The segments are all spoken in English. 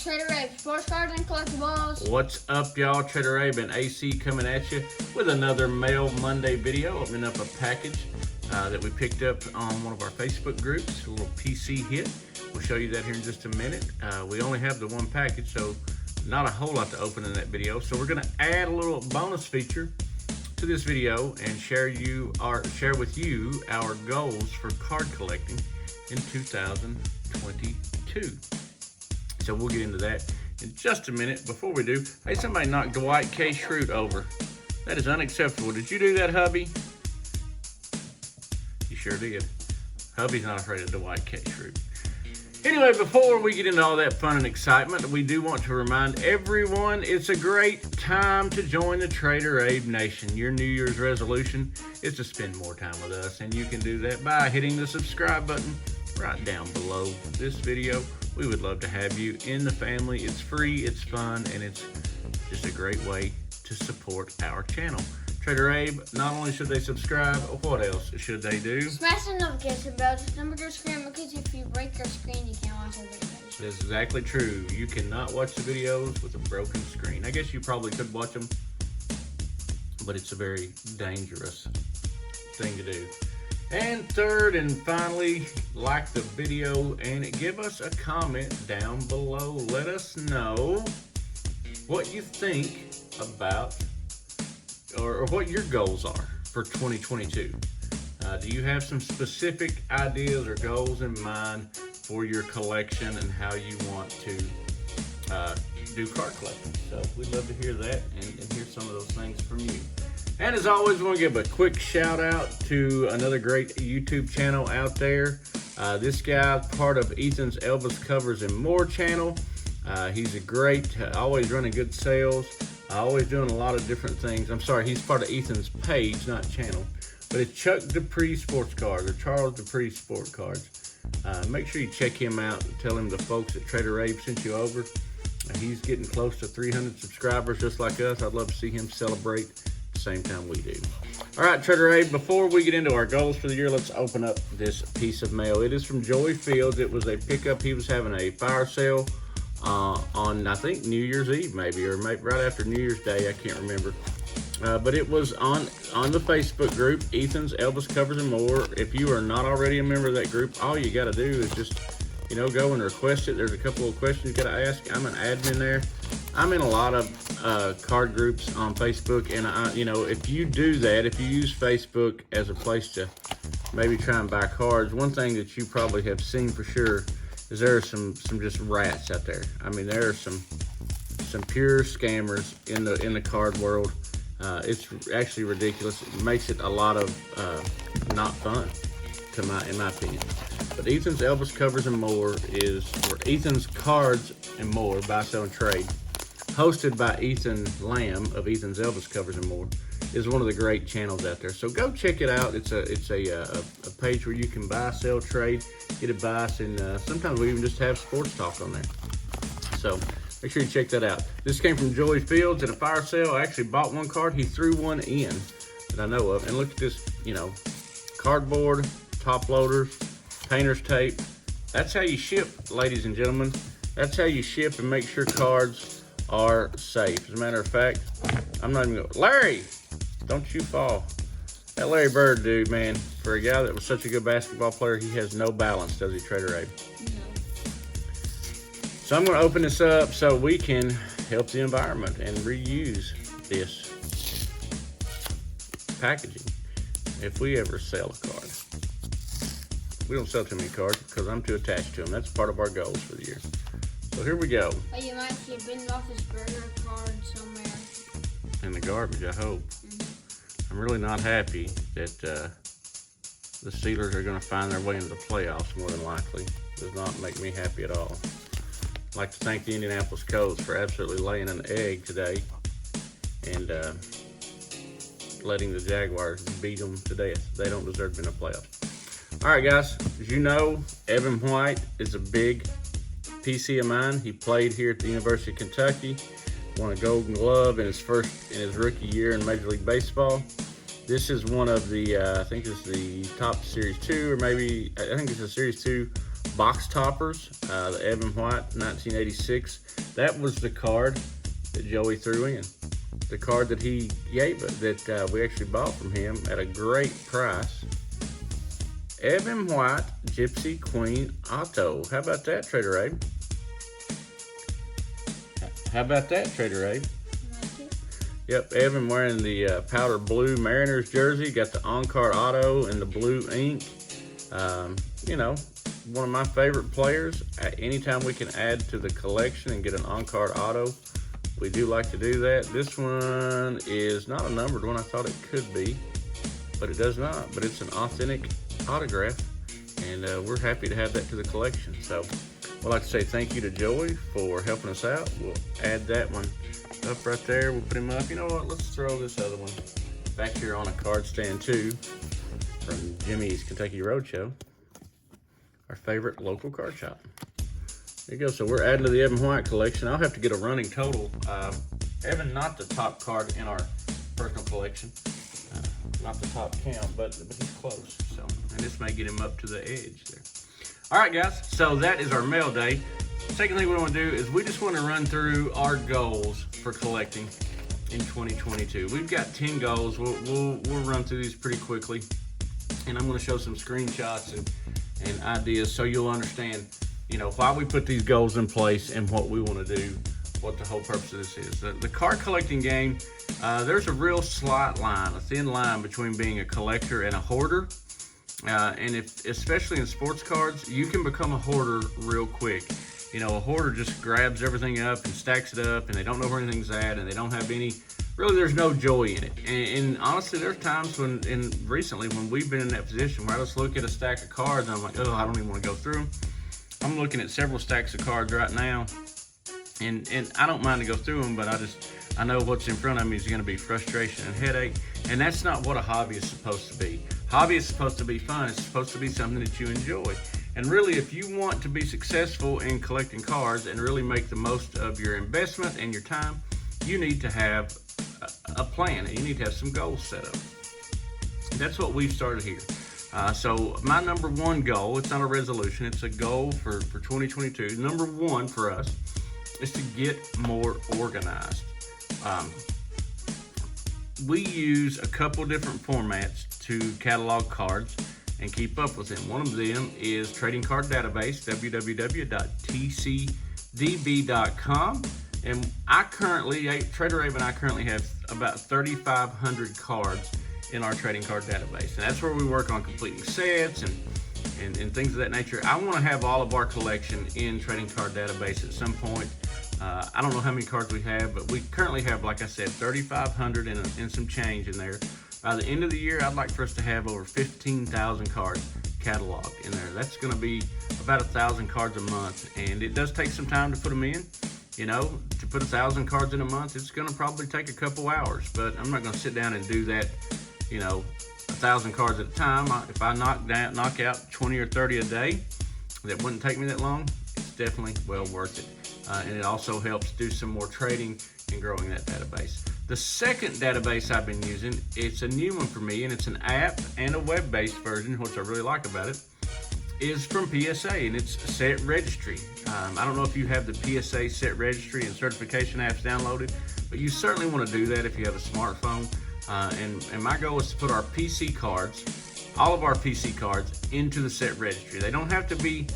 Trader Abe, sports cards and collectibles. What's up, y'all? Trader Abe and AC coming at you with another Mail Monday video. Opening up a package that we picked up on one of our Facebook groups, a little PC hit. We'll show you that here in just a minute. We only have the one package, so not a whole lot to open in that video. So we're gonna add a little bonus feature to this video and share with you our goals for card collecting in 2022. So we'll get into that in just a minute. Before we do, hey, somebody knocked Dwight K. Schrute over. That is unacceptable. Did you do that, hubby? You sure did. Hubby's not afraid of Dwight K. Schrute. Anyway, before we get into all that fun and excitement, we do want to remind everyone it's a great time to join the Trader Abe Nation. Your New Year's resolution is to spend more time with us, and you can do that by hitting the subscribe button right down below this video. We would love to have you in the family. It's free, it's fun, and it's just a great way to support our channel. Trader Abe, not only should they subscribe, what else should they do? Smash the notification bell. Just number your screen, because if you break your screen, you can't watch the videos. That's exactly true. You cannot watch the videos with a broken screen. I guess you probably could watch them, but it's a very dangerous thing to do. And third and finally, like the video and give us a comment down below. Let us know what you think about or what your goals are for 2022. Do you have some specific ideas or goals in mind for your collection and how you want to do card collecting? So we'd love to hear that and hear some of those things from you. And as always, we want to give a quick shout out to another great YouTube channel out there. This guy, part of Ethan's Elvis Covers and More channel. He's a great, always running good sales. Always doing a lot of different things. I'm sorry, he's part of Ethan's page, not channel. But it's Chuck Dupree Sports Cards, or Charles Dupree Sport Cards. Make sure you check him out and tell him the folks at Trader Abe sent you over. He's getting close to 300 subscribers just like us. I'd love to see him celebrate the same time we do. All right, Trader Abe, before we get into our goals for the year, let's open up this piece of mail. It is from Joey Fields. It was a pickup. He was having a fire sale on, I think, New Year's Eve maybe, or maybe right after New Year's Day, I can't remember. But it was on the Facebook group, Ethan's Elvis Covers and More. If you are not already a member of that group, all you got to do is just, go and request it. There's a couple of questions you got to ask. I'm an admin there. I'm in a lot of card groups on Facebook, and if you do that, if you use Facebook as a place to maybe try and buy cards, one thing that you probably have seen for sure is there are some just rats out there. I mean, there are some pure scammers in the card world. It's actually ridiculous. It makes it a lot of not fun, in my opinion. But Ethan's Elvis Covers and More or Ethan's Cards and More, Buy, Sell, and Trade, hosted by Ethan Lamb of Ethan's Elvis Covers and More, is one of the great channels out there. So go check it out. It's a page where you can buy, sell, trade, get advice, and sometimes we even just have sports talk on there. So make sure you check that out. This came from Joey Fields at a fire sale. I actually bought one card. He threw one in that I know of. And look at this, cardboard, top loaders, painter's tape. That's how you ship, ladies and gentlemen. That's how you ship and make sure cards are safe. As a matter of fact, I'm not even going, Larry, don't you fall. That Larry Bird dude, man, for a guy that was such a good basketball player, he has no balance, does he, Trader Abe? No. So I'm going to open this up so we can help the environment and reuse this packaging if we ever sell a card. We don't sell too many cards because I'm too attached to them. That's part of our goals for the year. So here we go. Oh, you might see a bin off his burger card somewhere. In the garbage, I hope. I'm really not happy that the Steelers are going to find their way into the playoffs, more than likely. Does not make me happy at all. I'd like to thank the Indianapolis Colts for absolutely laying an egg today and letting the Jaguars beat them to death. They don't deserve to be in the playoffs. All right, guys, as you know, Evan White is a big PC of mine. He played here at the University of Kentucky, won a Golden Glove in his rookie year in Major League Baseball. This is one of the, I think it's the top Series 2, or maybe, I think it's a Series 2 box toppers, the Evan White 1986. That was the card that Joey threw in. The card that he gave us, that we actually bought from him at a great price. Evan White Gypsy Queen Auto. How about that, Trader Abe? How about that, Trader Abe? Yep, Evan wearing the powder blue Mariners jersey. Got the on-card auto and the blue ink. You know, one of my favorite players. Anytime we can add to the collection and get an on-card auto, we do like to do that. This one is not a numbered one. I thought it could be, but it does not. But it's an authentic autograph, and we're happy to have that to the collection. So we'd like to say thank you to Joey for helping us out. We'll add that one up right there. We'll put him up. You know what? Let's throw this other one back here on a card stand too, from Jimmy's Kentucky Roadshow, our favorite local card shop. There you go. So we're adding to the Evan White collection. I'll have to get a running total. Evan, not the top card in our personal collection, not the top count, but he's close. So, and this may get him up to the edge there. All right, guys. So that is our mail day. Second thing we want to do is we just want to run through our goals for collecting in 2022. We've got 10 goals. We'll run through these pretty quickly, and I'm going to show some screenshots and ideas so you'll understand, you know, why we put these goals in place and what we want to do, what the whole purpose of this is. The card collecting game, there's a real slight line, a thin line between being a collector and a hoarder. And especially in sports cards, you can become a hoarder real quick. You know, a hoarder just grabs everything up and stacks it up, and they don't know where anything's at, and they don't have really there's no joy in it. And honestly, there's times recently when we've been in that position where I just look at a stack of cards and I'm like, oh, I don't even want to go through them. I'm looking at several stacks of cards right now, and I don't mind to go through them, but I know what's in front of me is going to be frustration and headache, and that's not what a hobby is supposed to be. Hobby is supposed to be fun. It's supposed to be something that you enjoy. And really, if you want to be successful in collecting cards and really make the most of your investment and your time, you need to have a plan, and you need to have some goals set up. That's what we've started here. So my number one goal, it's not a resolution, it's a goal for 2022. Number one for us is to get more organized. We use a couple different formats to catalog cards and keep up with them. One of them is Trading Card Database, www.tcdb.com. And Trader Abe and I currently have about 3,500 cards in our trading card database. And that's where we work on completing sets and things of that nature. I want to have all of our collection in trading card database at some point. I don't know how many cards we have, but we currently have, like I said, 3,500 and some change in there. By the end of the year, I'd like for us to have over 15,000 cards cataloged in there. That's going to be about 1,000 cards a month, and it does take some time to put them in. You know, to put 1,000 cards in a month, it's going to probably take a couple hours, but I'm not going to sit down and do that, you know, 1,000 cards at a time. If I knock out 20 or 30 a day, that wouldn't take me that long. It's definitely well worth it. And it also helps do some more trading and growing that database. The second database I've been using, it's a new one for me, and it's an app and a web-based version, which I really like about it, is from PSA, and it's Set Registry. I don't know if you have the PSA Set Registry and certification apps downloaded, but you certainly want to do that if you have a smartphone. And my goal is to put our PC cards, all of our PC cards, into the Set Registry. They don't have to be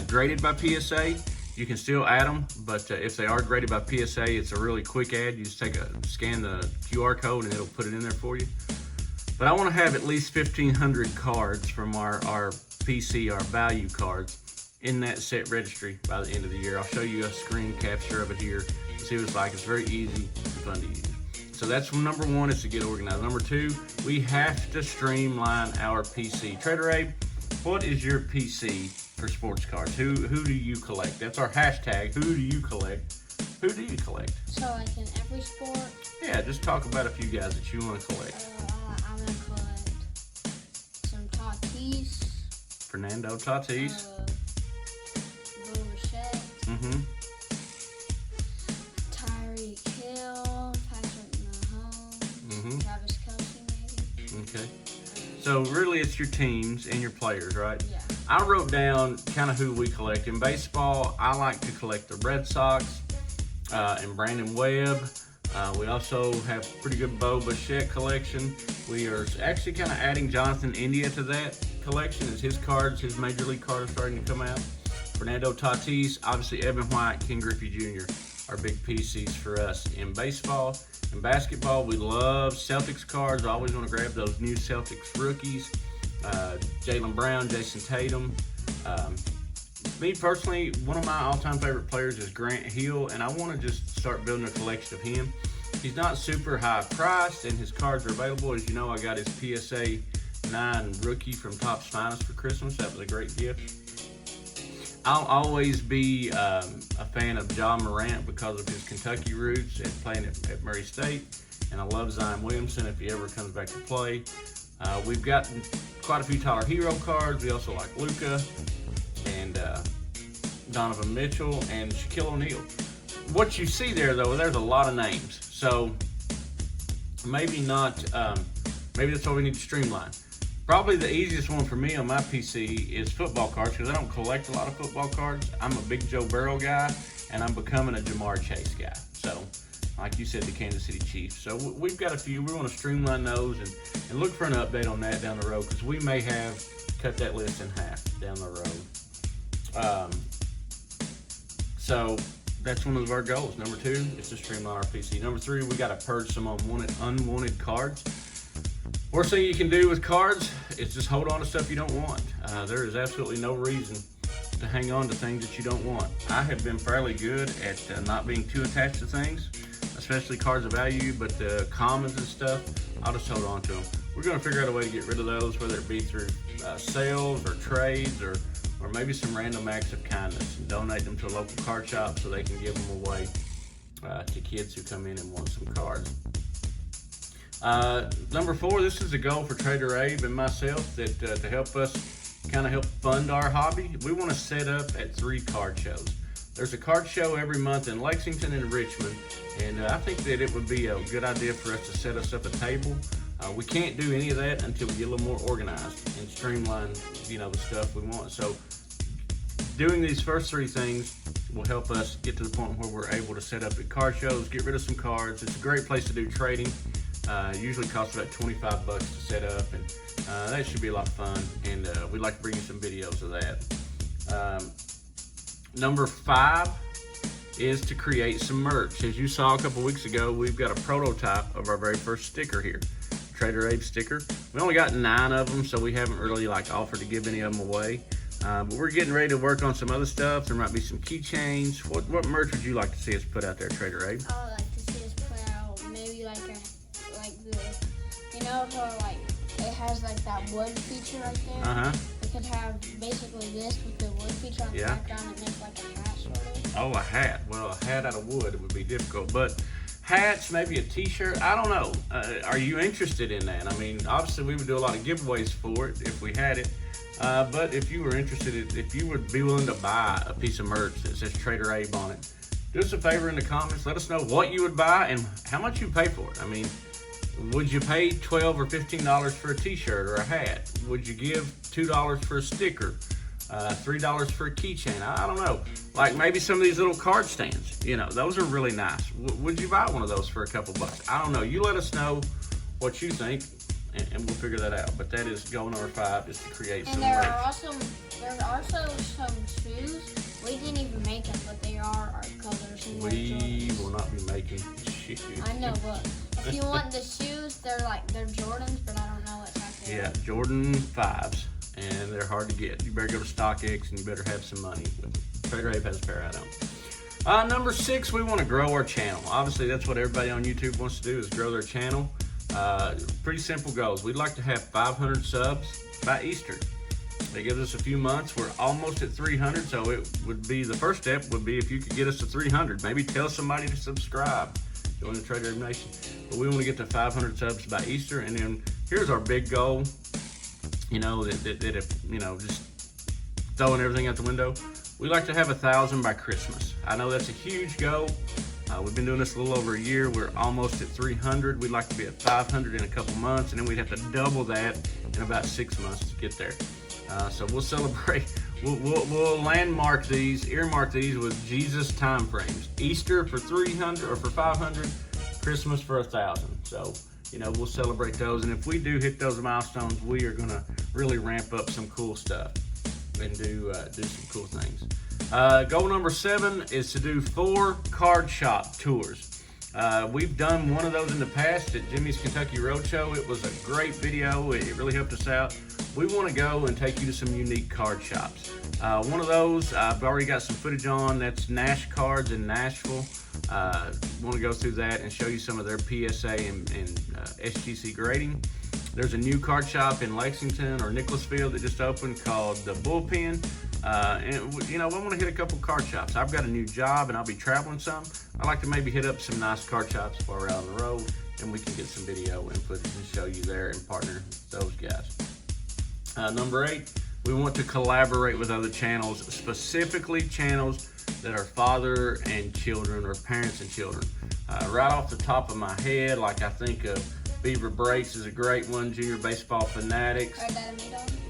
graded by PSA. You can still add them, but if they are graded by PSA, it's a really quick add. You just scan the QR code and it'll put it in there for you. But I want to have at least 1,500 cards from our PC, our value cards, in that Set Registry by the end of the year. I'll show you a screen capture of it here. See what it's like. It's very easy and fun to use. So that's number one, is to get organized. Number two, we have to streamline our PC. Trader Abe, what is your PC for sports cards? Who do you collect? That's our hashtag. Who do you collect? Who do you collect? So like in every sport? Yeah, just talk about a few guys that you want to collect. I'm going to collect some Tatis. Fernando Tatis. Bo Bichette. Mm-hmm. Tyreek Hill. Patrick Mahomes. Mm-hmm. Travis Kelce maybe. Okay. So really it's your teams and your players, right? Yeah. I wrote down kind of who we collect. In baseball, I like to collect the Red Sox and Brandon Webb. We also have pretty good Bo Bichette collection. We are actually kind of adding Jonathan India to that collection as his cards, his Major League cards are starting to come out. Fernando Tatis, obviously Evan White, Ken Griffey Jr. are big PCs for us. In baseball and basketball, we love Celtics cards. I always want to grab those new Celtics rookies. Jaylen Brown, Jason Tatum. Me personally, one of my all-time favorite players is Grant Hill, and I want to just start building a collection of him. He's not super high priced, and his cards are available. As you know, I got his PSA 9 rookie from Topps Finest for Christmas. That was a great gift. I'll always be a fan of John Morant because of his Kentucky roots and playing at Murray State. And I love Zion Williamson if he ever comes back to play. We've got quite a few Tyler Hero cards. We also like Luka and Donovan Mitchell and Shaquille O'Neal. What you see there, though, there's a lot of names. So maybe not, maybe that's what we need to streamline. Probably the easiest one for me on my PC is football cards because I don't collect a lot of football cards. I'm a big Joe Burrow guy, and I'm becoming a Jamar Chase guy. So, like you said, the Kansas City Chiefs. So we've got a few. We want to streamline those and look for an update on that down the road because we may have cut that list in half down the road. So that's one of our goals. Number 2 is to streamline our PC. Number 3, we got to purge some unwanted cards. Worst thing you can do with cards is just hold on to stuff you don't want. There is absolutely no reason to hang on to things that you don't want. I have been fairly good at not being too attached to things, especially cards of value, but the commons and stuff, I'll just hold on to them. We're going to figure out a way to get rid of those, whether it be through sales or trades or maybe some random acts of kindness and donate them to a local card shop so they can give them away to kids who come in and want some cards. Number 4, this is a goal for Trader Abe and myself that to help us kind of help fund our hobby. We want to set up at 3 card shows. There's a card show every month in Lexington and Richmond, and I think that it would be a good idea for us to set us up a table. We can't do any of that until we get a little more organized and streamline, the stuff we want. So doing these first 3 things will help us get to the point where we're able to set up at card shows, get rid of some cards. It's a great place to do trading. Usually costs about $25 to set up, and that should be a lot of fun, and we'd like to bring you some videos of that. Number 5 is to create some merch. As you saw a couple weeks ago, we've got a prototype of our very first sticker here, Trader Abe sticker. We only got 9 of them, so we haven't really offered to give any of them away. But we're getting ready to work on some other stuff. There might be some keychains. What merch would you like to see us put out there, Trader Abe? I would like to see us put out maybe how it has that wood feature right there. We could have basically this with the wood feature on the background and make a hat sort of. Oh, a hat. Well, a hat out of wood would be difficult, but hats, maybe a t-shirt, I don't know. Are you interested in that? I mean, obviously we would do a lot of giveaways for it if we had it. But if you were interested, if you would be willing to buy a piece of merch that says Trader Abe on it, do us a favor in the comments. Let us know what you would buy and how much you pay for it. I mean, would you pay $12 or $15 for a t-shirt or a hat? Would you give $2 for a sticker? $3 for a keychain? I don't know. Maybe some of these little card stands. Those are really nice. Would you buy one of those for a couple bucks? I don't know. You let us know what you think, and we'll figure that out. But that is goal number 5, is to create some merch. There are also some shoes. We didn't even make them, but they are our colors. We will not be making shoes. I know, but if you want the shoes, they're Jordans, but I don't know what size they are. Yeah, Jordan 5s, and they're hard to get. You better go to StockX, and you better have some money. Trader Abe has a pair, I don't. Number 6, we want to grow our channel. Obviously, that's what everybody on YouTube wants to do, is grow their channel. Pretty simple goals. We'd like to have 500 subs by Easter. That gives us a few months. We're almost at 300, so it would be, the first step would be if you could get us to 300. Maybe tell somebody to subscribe. Join the Trader Abe Nation. But we want to get to 500 subs by Easter, and then here's our big goal. Just throwing everything out the window. We'd like to have 1,000 by Christmas. I know that's a huge goal. We've been doing this a little over a year. We're almost at 300. We'd like to be at 500 in a couple months, and then we'd have to double that in about 6 months to get there. So we'll celebrate. We'll earmark these with Jesus time frames. Easter for 300 or for 500, Christmas for 1,000. So we'll celebrate those. And if we do hit those milestones, we are gonna really ramp up some cool stuff and do some cool things. Goal number 7 is to do 4 card shop tours. We've done one of those in the past at Jimmy's Kentucky Roadshow. It was a great video. It really helped us out. We want to go and take you to some unique card shops. One of those I've already got some footage on. That's Nash Cards in Nashville. Want to go through that and show you some of their PSA and SGC grading. There's a new card shop in Lexington or Nicholasville that just opened called the Bullpen. And I want to hit a couple card shops. I've got a new job and I'll be traveling some. I'd like to maybe hit up some nice card shops while we're out on the road, and we can get some video and footage and show you there and partner with those guys. Number 8, we want to collaborate with other channels, specifically channels that are father and children or parents and children. Right off the top of my head, like I think of Beaver Breaks is a great one, Junior Baseball Fanatics,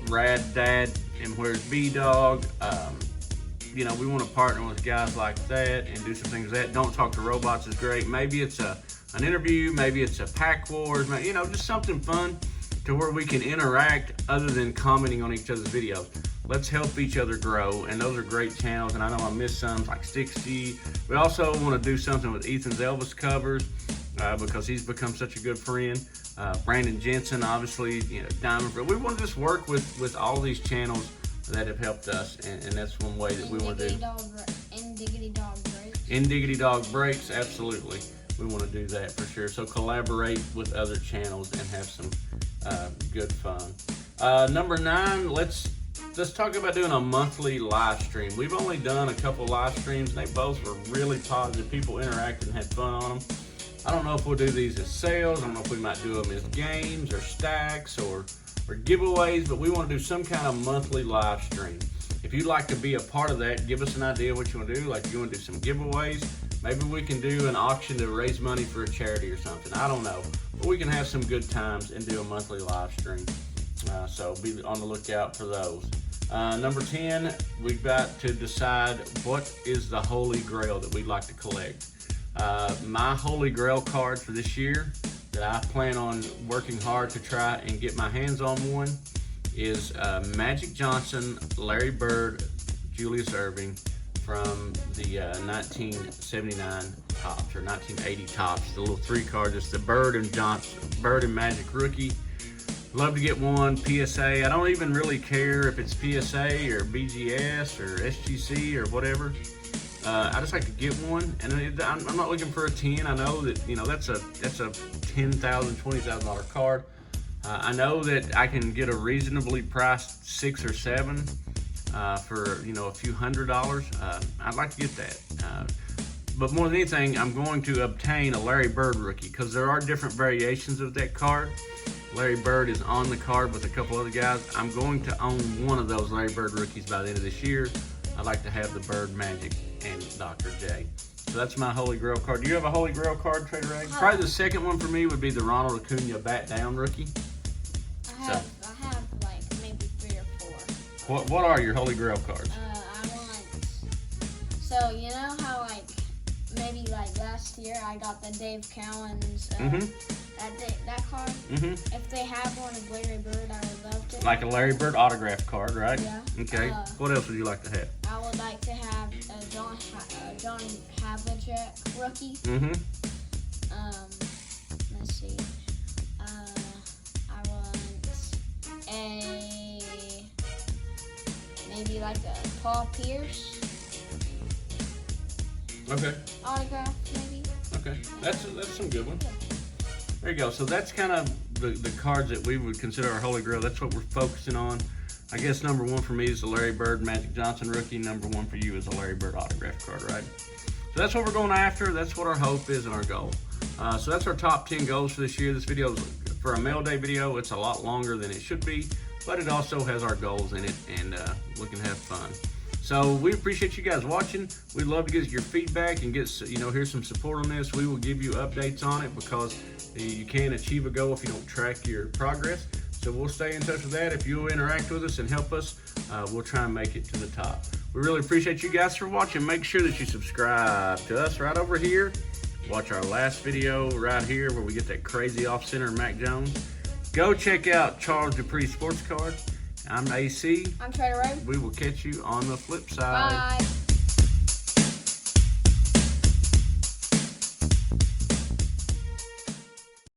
Rad Dad and Where's B-Dog. We want to partner with guys like that and do some things like that. Don't Talk to Robots is great. Maybe it's an interview, maybe it's a pack wars, just something fun to where we can interact other than commenting on each other's videos. Let's help each other grow, and those are great channels, and I know I missed some, like 60. We also want to do something with Ethan's Elvis covers because he's become such a good friend. Brandon Jensen, obviously, Diamond. We want to just work with all these channels that have helped us, and that's one way that we want to do. Indiggity Dog Breaks. Indiggity Dog Breaks, absolutely. We want to do that for sure. So collaborate with other channels and have some good fun. Number 9, let's talk about doing a monthly live stream. We've only done a couple live streams, and they both were really positive. People interacted and had fun on them. I don't know if we'll do these as sales. I don't know if we might do them as games or stacks or giveaways, but we want to do some kind of monthly live stream. If you'd like to be a part of that, give us an idea of what you want to do. Like if you want to do some giveaways, maybe we can do an auction to raise money for a charity or something. I don't know, but we can have some good times and do a monthly live stream. So be on the lookout for those. Number 10, we've got to decide what is the Holy Grail that we'd like to collect. My Holy Grail card for this year that I plan on working hard to try and get my hands on one is Magic Johnson, Larry Bird, Julius Erving from the 1979 Topps or 1980 Topps. The little 3 cards. It's the Bird and Magic rookie. Love to get one. PSA. I don't even really care if it's PSA or BGS or SGC or whatever. I just like to get one, and I'm not looking for a 10. I know that that's a $10,000, $20,000 card. I know that I can get a reasonably priced 6 or 7 for a few $100s. I'd like to get that. But more than anything, I'm going to obtain a Larry Bird rookie because there are different variations of that card. Larry Bird is on the card with a couple other guys. I'm going to own one of those Larry Bird rookies by the end of this year. I'd like to have the Bird Magic and Dr. J. So that's my Holy Grail card. Do you have a Holy Grail card, Trader Ag? Probably the second one for me would be the Ronald Acuna Bat Down rookie. I have like maybe 3 or 4. What are your Holy Grail cards? I want. So you know how like maybe like last year I got the Dave Cowens that card. If they have one of Larry Bird, I would love to. Like a Larry Bird autograph card, right? Yeah. Okay. What else would you like to have? I would like to have a John Havlicek rookie. Let's see. I want maybe like a Paul Pierce. Okay. Autograph, maybe. Okay. That's some good ones. There you go. So that's kind of the cards that we would consider our Holy Grail. That's what we're focusing on. I guess number 1 for me is the Larry Bird Magic Johnson rookie. Number 1 for you is a Larry Bird autograph card, right? So that's what we're going after. That's what our hope is and our goal. So that's our top 10 goals for this year. This video is for a mail day video. It's a lot longer than it should be, but it also has our goals in it, and we can have fun. So we appreciate you guys watching. We'd love to get your feedback and get hear some support on this. We will give you updates on it because you can't achieve a goal if you don't track your progress. So we'll stay in touch with that. If you'll interact with us and help us, we'll try and make it to the top. We really appreciate you guys for watching. Make sure that you subscribe to us right over here. Watch our last video right here where we get that crazy off-center Mac Jones. Go check out Charles Dupree Sports Card. I'm AC. I'm Trader Ray. We will catch you on the flip side. Bye.